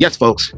Yes, folks,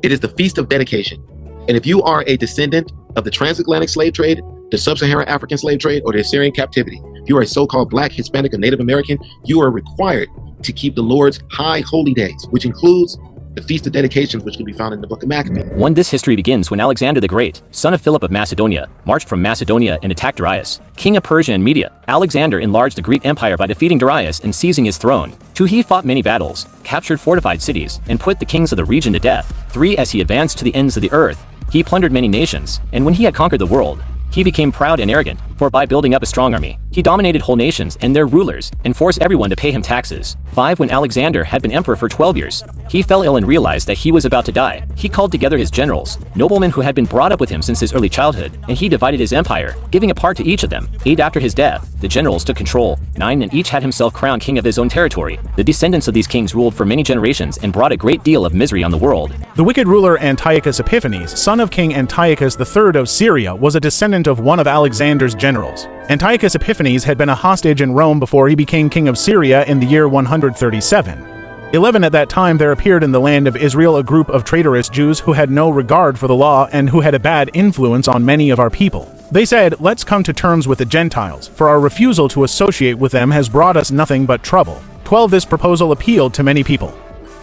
it is the Feast of Dedication. And if you are a descendant of the transatlantic slave trade, the sub-Saharan African slave trade, or the Assyrian captivity, if you are a so-called Black, Hispanic, or Native American, you are required to keep the Lord's high holy days, which includes the Feast of Dedications, which can be found in the book of Maccabees. This history begins when Alexander the Great, son of Philip of Macedonia, marched from Macedonia and attacked Darius, king of Persia and Media. Alexander enlarged the Greek Empire by defeating Darius and seizing his throne. 2. He fought many battles, captured fortified cities, and put the kings of the region to death. 3. As he advanced to the ends of the earth, he plundered many nations, and when he had conquered the world, he became proud and arrogant, for by building up a strong army, he dominated whole nations and their rulers, and forced everyone to pay him taxes. 5. When Alexander had been emperor for 12 years, he fell ill and realized that he was about to die. He called together his generals, noblemen who had been brought up with him since his early childhood, and he divided his empire, giving a part to each of them. 8. After his death, the generals took control. 9. And each had himself crowned king of his own territory. The descendants of these kings ruled for many generations and brought a great deal of misery on the world. The wicked ruler Antiochus Epiphanes, son of King Antiochus III of Syria, was a descendant of one of Alexander's generals. Antiochus Epiphanes had been a hostage in Rome before he became king of Syria in the year 137. 11. At that time there appeared in the land of Israel a group of traitorous Jews who had no regard for the law and who had a bad influence on many of our people. They said, "Let's come to terms with the Gentiles, for our refusal to associate with them has brought us nothing but trouble." 12. This proposal appealed to many people.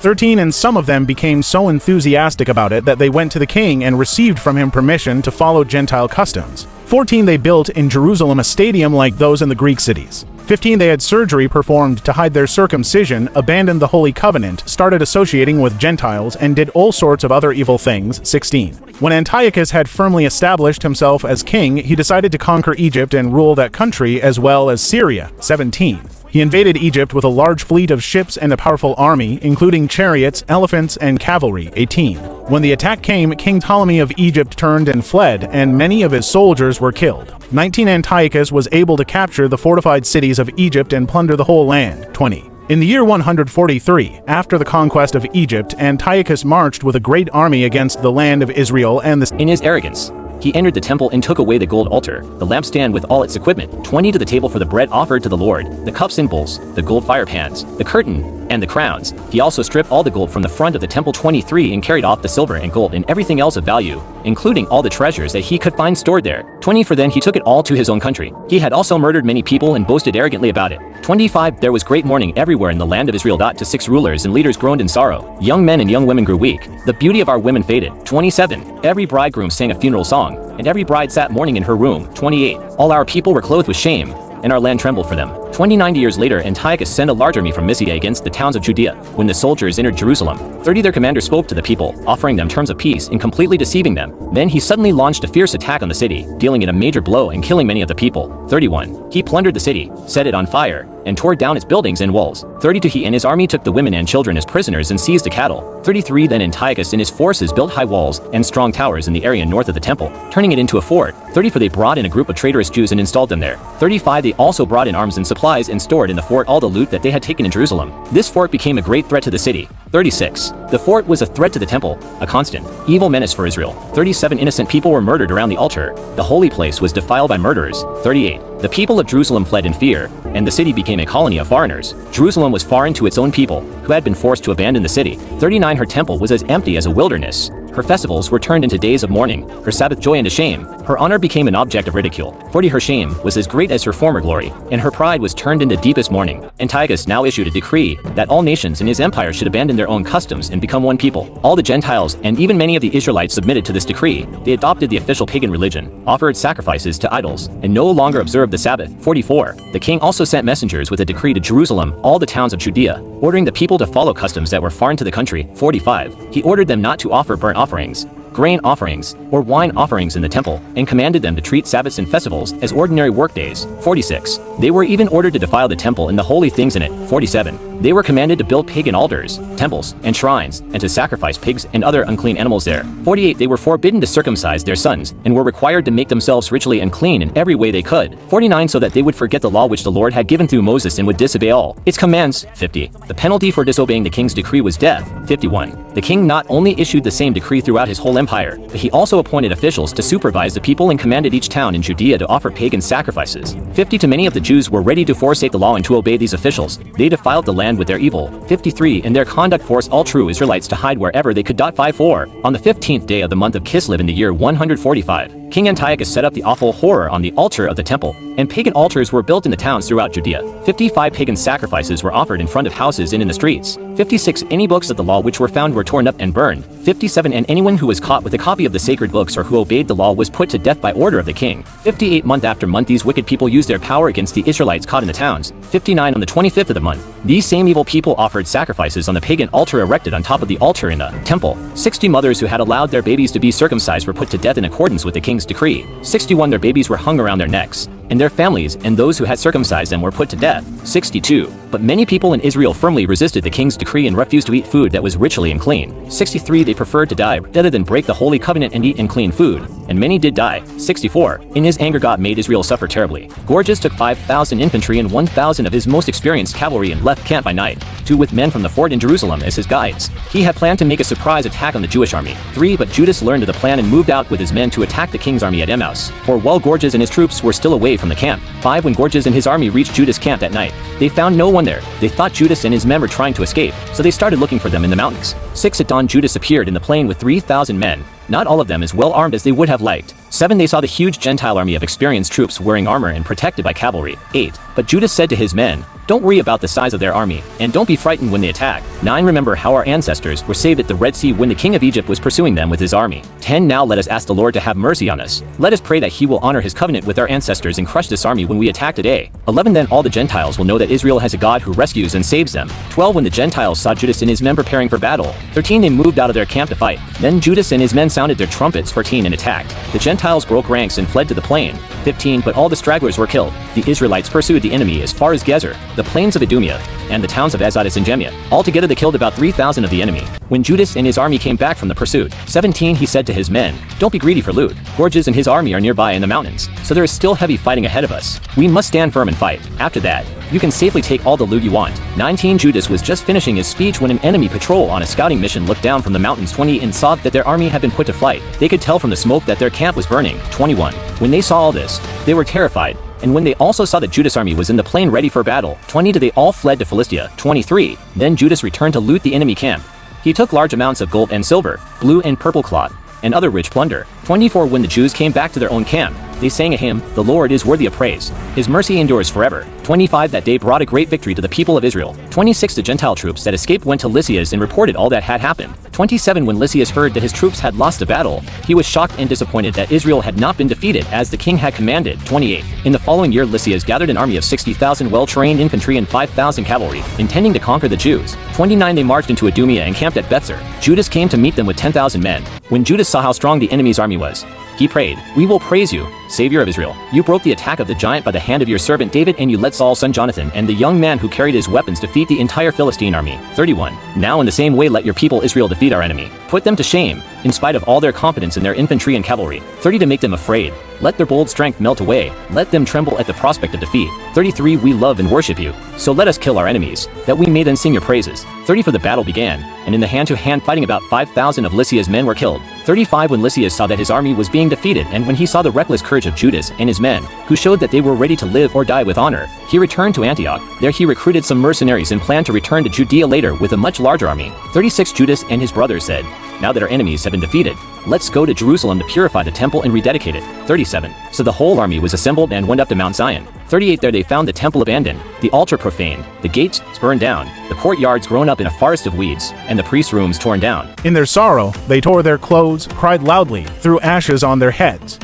13. And some of them became so enthusiastic about it that they went to the king and received from him permission to follow Gentile customs. 14. They built in Jerusalem a stadium like those in the Greek cities. 15. They had surgery performed to hide their circumcision, abandoned the Holy Covenant, started associating with Gentiles, and did all sorts of other evil things. 16. When Antiochus had firmly established himself as king, he decided to conquer Egypt and rule that country as well as Syria. 17. He invaded Egypt with a large fleet of ships and a powerful army, including chariots, elephants, and cavalry. 18. When the attack came, King Ptolemy of Egypt turned and fled, and many of his soldiers were killed. 19. Antiochus was able to capture the fortified cities of Egypt and plunder the whole land. 20. In the year 143, after the conquest of Egypt, Antiochus marched with a great army against the land of Israel and In his arrogance, he entered the temple and took away the gold altar, the lampstand with all its equipment, 20 to the table for the bread offered to the Lord, the cups and bowls, the gold fire pans, the curtain, and the crowns. He also stripped all the gold from the front of the temple. 23 And carried off the silver and gold and everything else of value, including all the treasures that he could find stored there. 24 Then he took it all to his own country. He had also murdered many people and boasted arrogantly about it. 25 There was great mourning everywhere in the land of Israel. To 6 Rulers and leaders groaned in sorrow. Young men and young women grew weak. The beauty of our women faded. 27 Every bridegroom sang a funeral song, and every bride sat mourning in her room. 28 All our people were clothed with shame, and our land trembled for them. 29 Years later, Antiochus sent a large army from Mysia against the towns of Judea. When the soldiers entered Jerusalem, 30 Their commander spoke to the people, offering them terms of peace and completely deceiving them. Then he suddenly launched a fierce attack on the city, dealing it a major blow and killing many of the people. 31 He plundered the city, set it on fire, and tore down its buildings and walls. 32 He and his army took the women and children as prisoners and seized the cattle. 33 Then Antiochus and his forces built high walls and strong towers in the area north of the temple, turning it into a fort. 34 They brought in a group of traitorous Jews and installed them there. 35 They also brought in arms and supplies and stored in the fort all the loot that they had taken in Jerusalem. This fort became a great threat to the city. 36 The fort was a threat to the temple, a constant, evil menace for Israel. 37 Innocent people were murdered around the altar. The holy place was defiled by murderers. 38 The people of Jerusalem fled in fear, and the city became a colony of foreigners. Jerusalem was foreign to its own people, who had been forced to abandon the city. 39 Her temple was as empty as a wilderness. Her festivals were turned into days of mourning, her Sabbath joy into shame. Her honor became an object of ridicule. 40 Her shame was as great as her former glory, and her pride was turned into deepest mourning. Antiochus now issued a decree that all nations in his empire should abandon their own customs and become one people. All the Gentiles and even many of the Israelites submitted to this decree. They adopted the official pagan religion, offered sacrifices to idols, and no longer observed the Sabbath. 44 The king also sent messengers with a decree to Jerusalem, all the towns of Judea, ordering the people to follow customs that were foreign to the country. 45 He ordered them not to offer burnt offerings, grain offerings, or wine offerings in the temple, and commanded them to treat Sabbaths and festivals as ordinary workdays. 46 They were even ordered to defile the temple and the holy things in it. 47 They were commanded to build pagan altars, temples, and shrines, and to sacrifice pigs and other unclean animals there. 48 They were forbidden to circumcise their sons, and were required to make themselves ritually unclean in every way they could. 49 So that they would forget the law which the Lord had given through Moses and would disobey all its commands. 50 The penalty for disobeying the king's decree was death. 51 The king not only issued the same decree throughout his whole empire, but he also appointed officials to supervise the people and commanded each town in Judea to offer pagan sacrifices. 50 to many of the Jews were ready to forsake the law and to obey these officials. They defiled the land with their evil. 53 in their conduct forced all true Israelites to hide wherever they could. 54 on the 15th day of the month of Kislev in the year 145. King Antiochus set up the awful horror on the altar of the temple, and pagan altars were built in the towns throughout Judea. 55 pagan sacrifices were offered in front of houses and in the streets. 56 any books of the law which were found were torn up and burned. 57 and anyone who was caught with a copy of the sacred books or who obeyed the law was put to death by order of the king. 58 month after month these wicked people used their power against the Israelites caught in the towns. 59 on the 25th of the month, these same evil people offered sacrifices on the pagan altar erected on top of the altar in the temple. 60 mothers who had allowed their babies to be circumcised were put to death in accordance with the king's decree. 61 their babies were hung around their necks, and their families and those who had circumcised them were put to death. 62 but many people in Israel firmly resisted the king's decree and refused to eat food that was ritually unclean. 63 they preferred to die rather than break the holy covenant and eat unclean food, and many did die. 64 in his anger God made Israel suffer terribly. Gorgias took 5,000 infantry and 1,000 of his most experienced cavalry and left camp by night, 2 with men from the fort in Jerusalem as his guides. He had planned to make a surprise attack on the Jewish army. 3 but Judas learned of the plan and moved out with his men to attack the king's army at Emmaus, for while Gorgias and his troops were still away from the camp. 5 when Gorgias and his army reached Judas' camp that night, they found no one there. They thought Judas and his men were trying to escape, so they started looking for them in the mountains. 6 at dawn Judas appeared in the plain with 3,000 men, not all of them as well armed as they would have liked. 7 they saw the huge Gentile army of experienced troops wearing armor and protected by cavalry. 8 but Judas said to his men, don't worry about the size of their army, and don't be frightened when they attack. 9 remember how our ancestors were saved at the Red Sea when the king of Egypt was pursuing them with his army. 10 now let us ask the Lord to have mercy on us. Let us pray that he will honor his covenant with our ancestors and crush this army when we attack today. 11 then all the Gentiles will know that Israel has a God who rescues and saves them. 12 when the Gentiles saw Judas and his men preparing for battle. 13 they moved out of their camp to fight. Then Judas and his men sounded their trumpets. 14 and attacked. The Gentiles broke ranks and fled to the plain. 15 but all the stragglers were killed. The Israelites pursued the enemy as far as Gezer, the plains of Idumea, and the towns of Azotus and Jemia. Altogether they killed about 3,000 of the enemy. When Judas and his army came back from the pursuit, 17 he said to his men, don't be greedy for loot. Gorgias and his army are nearby in the mountains, so there is still heavy fighting ahead of us. We must stand firm and fight. After that, you can safely take all the loot you want. 19 Judas was just finishing his speech when an enemy patrol on a scouting mission looked down from the mountains. 20 and saw that their army had been put to flight. They could tell from the smoke that their camp was burning. 21 when they saw all this, they were terrified. And when they also saw that Judas' army was in the plain ready for battle, 22 they all fled to Philistia. 23 then Judas returned to loot the enemy camp. He took large amounts of gold and silver, blue and purple cloth, and other rich plunder. 24 when the Jews came back to their own camp, they sang a hymn, the Lord is worthy of praise. His mercy endures forever. 25 that day brought a great victory to the people of Israel. 26 the Gentile troops that escaped went to Lysias and reported all that had happened. 27 when Lysias heard that his troops had lost the battle, he was shocked and disappointed that Israel had not been defeated as the king had commanded. 28 in the following year Lysias gathered an army of 60,000 well-trained infantry and 5,000 cavalry, intending to conquer the Jews. 29 they marched into Idumea and camped at Bethzer. Judas came to meet them with 10,000 men. When Judas saw how strong the enemy's army was, he prayed, we will praise you, Savior of Israel. You broke the attack of the giant by the hand of your servant David, and you let Saul's son Jonathan and the young man who carried his weapons defeat the entire Philistine army. 31 now in the same way let your people Israel defeat our enemy. Put them to shame, in spite of all their confidence in their infantry and cavalry. 30 to make them afraid. Let their bold strength melt away. Let them tremble at the prospect of defeat. 33 we love and worship you, so let us kill our enemies, that we may then sing your praises. 30 for the battle began, and in the hand-to-hand fighting about 5,000 of Lysias' men were killed. 35 when Lysias saw that his army was being defeated, and when he saw the reckless courage of Judas and his men, who showed that they were ready to live or die with honor, he returned to Antioch. There he recruited some mercenaries and planned to return to Judea later with a much larger army. 36 Judas and his brothers said, now that our enemies have been defeated, let's go to Jerusalem to purify the temple and rededicate it. 37 so the whole army was assembled and went up to Mount Zion. 38 there they found the temple abandoned, the altar profaned, the gates burned down, the courtyards grown up in a forest of weeds, and the priest's rooms torn down. In their sorrow, they tore their clothes, cried loudly, threw ashes on their heads.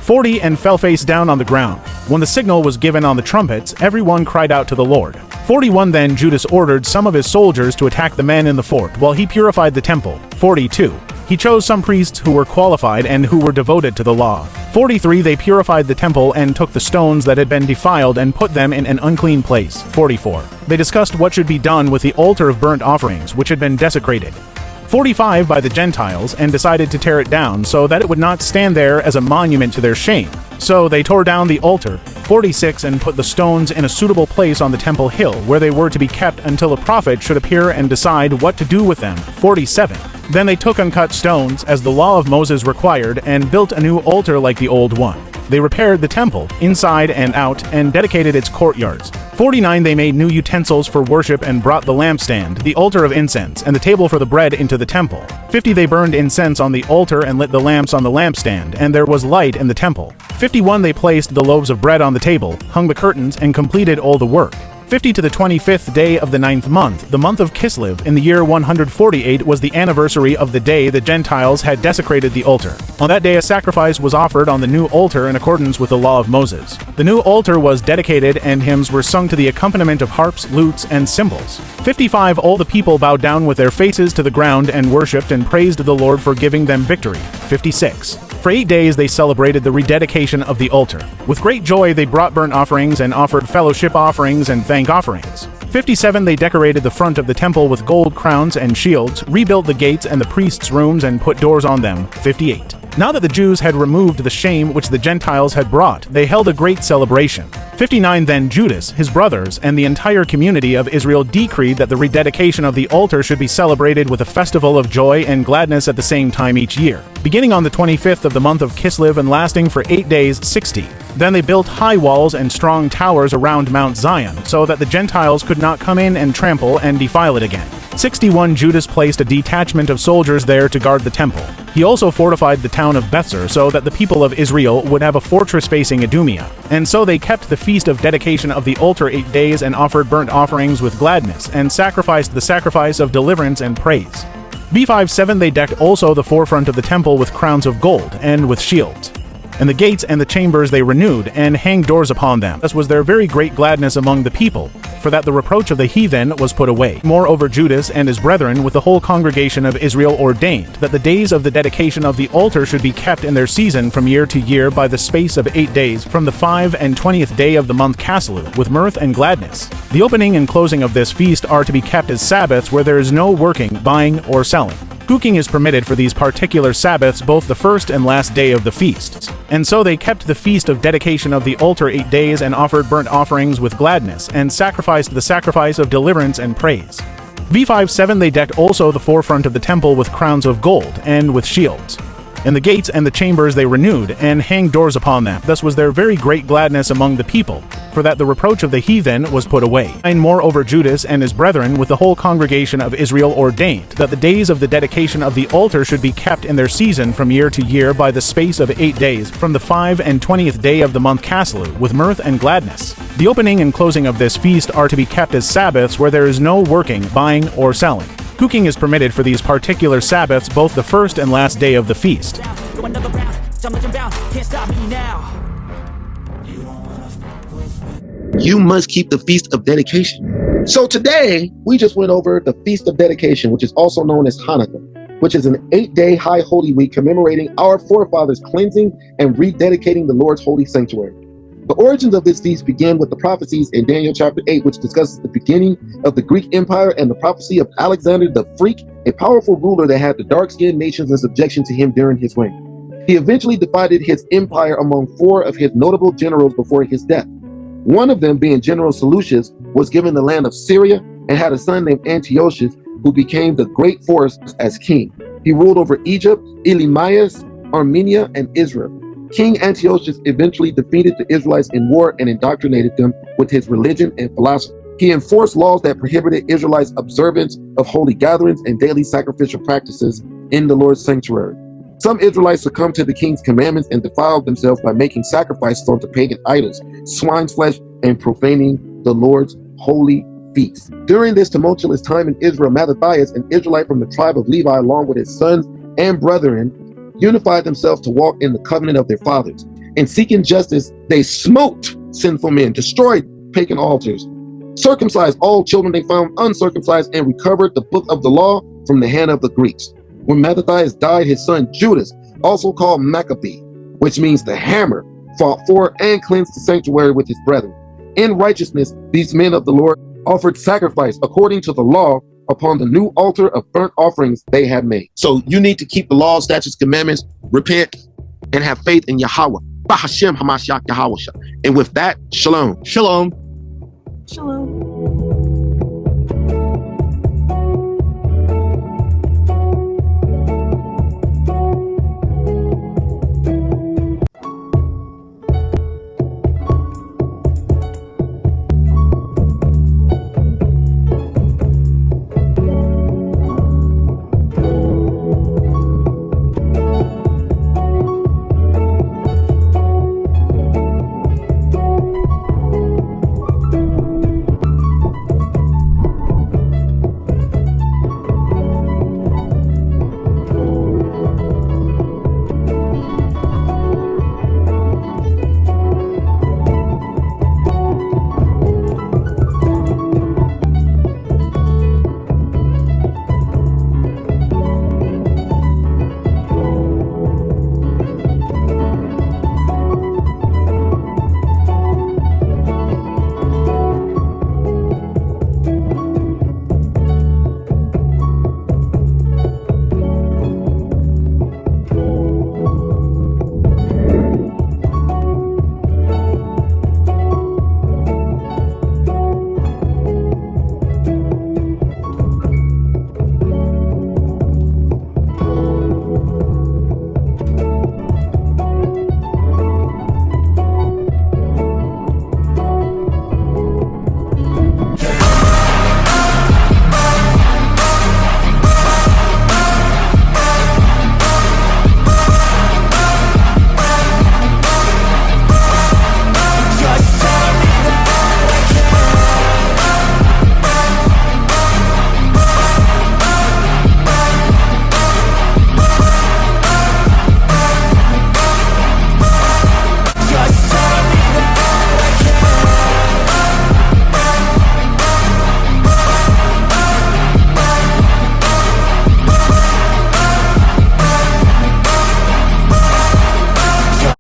40 and fell face down on the ground. When the signal was given on the trumpets, everyone cried out to the Lord. 41 then Judas ordered some of his soldiers to attack the men in the fort while he purified the temple. 42 he chose some priests who were qualified and who were devoted to the law. 43 they purified the temple and took the stones that had been defiled and put them in an unclean place. 44 they discussed what should be done with the altar of burnt offerings which had been desecrated. 45 by the Gentiles and decided to tear it down so that it would not stand there as a monument to their shame. So they tore down the altar. 46 and put the stones in a suitable place on the temple hill where they were to be kept until a prophet should appear and decide what to do with them. 47 Then they took uncut stones, as the law of Moses required, and built a new altar like the old one. They repaired the temple, inside and out, and dedicated its courtyards. 49 They made new utensils for worship and brought the lampstand, the altar of incense, and the table for the bread into the temple. 50 They burned incense on the altar and lit the lamps on the lampstand, and there was light in the temple. 51 They placed the loaves of bread on the table, hung the curtains, and completed all the work. 50 to the 25th day of the 9th month, the month of Kislev, in the year 148 was the anniversary of the day the Gentiles had desecrated the altar. On that day a sacrifice was offered on the new altar in accordance with the law of Moses. The new altar was dedicated and hymns were sung to the accompaniment of harps, lutes, and cymbals. 55 All the people bowed down with their faces to the ground and worshipped and praised the Lord for giving them victory. 56 For 8 days they celebrated the rededication of the altar. With great joy they brought burnt offerings and offered fellowship offerings and thank offerings. 57 They decorated the front of the temple with gold crowns and shields, rebuilt the gates and the priests' rooms and put doors on them. 58 Now that the Jews had removed the shame which the Gentiles had brought, they held a great celebration. 59 Then Judas, his brothers, and the entire community of Israel decreed that the rededication of the altar should be celebrated with a festival of joy and gladness at the same time each year, beginning on the 25th of the month of Kislev and lasting for 8 days, 60. Then they built high walls and strong towers around Mount Zion, so that the Gentiles could not come in and trample and defile it again. 61 Judas placed a detachment of soldiers there to guard the temple. He also fortified the town of Bethzer so that the people of Israel would have a fortress facing Idumea. And so they kept the feast of dedication of the altar 8 days and offered burnt offerings with gladness, and sacrificed the sacrifice of deliverance and praise. B57 They decked also the forefront of the temple with crowns of gold, and with shields. And the gates and the chambers they renewed, and hanged doors upon them. Thus was there very great gladness among the people, for that the reproach of the heathen was put away. Moreover Judas and his brethren with the whole congregation of Israel ordained that the days of the dedication of the altar should be kept in their season from year to year by the space of 8 days, from the 5 and 20th day of the month Caslu, with mirth and gladness. The opening and closing of this feast are to be kept as Sabbaths where there is no working, buying, or selling. Cooking is permitted for these particular Sabbaths, both the first and last day of the feasts. And so they kept the feast of dedication of the altar 8 days and offered burnt offerings with gladness, and sacrificed the sacrifice of deliverance and praise. V57 They decked also the forefront of the temple with crowns of gold, and with shields. And the gates and the chambers they renewed, and hanged doors upon them. Thus was there very great gladness among the people, for that the reproach of the heathen was put away. And moreover Judas and his brethren with the whole congregation of Israel ordained that the days of the dedication of the altar should be kept in their season from year to year by the space of 8 days, from the 5 and 20th day of the month Caslu, with mirth and gladness. The opening and closing of this feast are to be kept as Sabbaths where there is no working, buying, or selling. Cooking is permitted for these particular Sabbaths, both the first and last day of the feast. You must keep the Feast of Dedication. So today, we just went over the Feast of Dedication, which is also known as Hanukkah, which is an 8-day high holy week commemorating our forefathers' cleansing and rededicating the Lord's holy sanctuary. The origins of this feast begin with the prophecies in Daniel chapter 8, which discusses the beginning of the Greek Empire and the prophecy of Alexander the Freak, a powerful ruler that had the dark-skinned nations in subjection to him during his reign. He eventually divided his empire among 4 of his notable generals before his death. One of them, being General Seleucus, was given the land of Syria and had a son named Antiochus, who became the great force as king. He ruled over Egypt, Elymais, Armenia, and Israel. King Antiochus eventually defeated the Israelites in war and indoctrinated them with his religion and philosophy. He enforced laws that prohibited Israelites' observance of holy gatherings and daily sacrificial practices in the Lord's sanctuary. Some Israelites succumbed to the king's commandments and defiled themselves by making sacrifices unto pagan idols, swine's flesh, and profaning the Lord's holy feast. During this tumultuous time in Israel, Mattathias, an Israelite from the tribe of Levi, along with his sons and brethren, unified themselves to walk in the covenant of their fathers. In seeking justice, they smote sinful men, destroyed pagan altars, circumcised all children they found uncircumcised, and recovered the book of the law from the hand of the Greeks. When Mattathias died, his son Judas, also called Maccabee, which means the hammer, fought for and cleansed the sanctuary with his brethren. In righteousness, these men of the Lord offered sacrifice according to the law upon the new altar of burnt offerings they had made. So you need to keep the laws, statutes, commandments, repent, and have faith in Yahweh. YAHAWASHI Himself. And with that, shalom. Shalom. Shalom.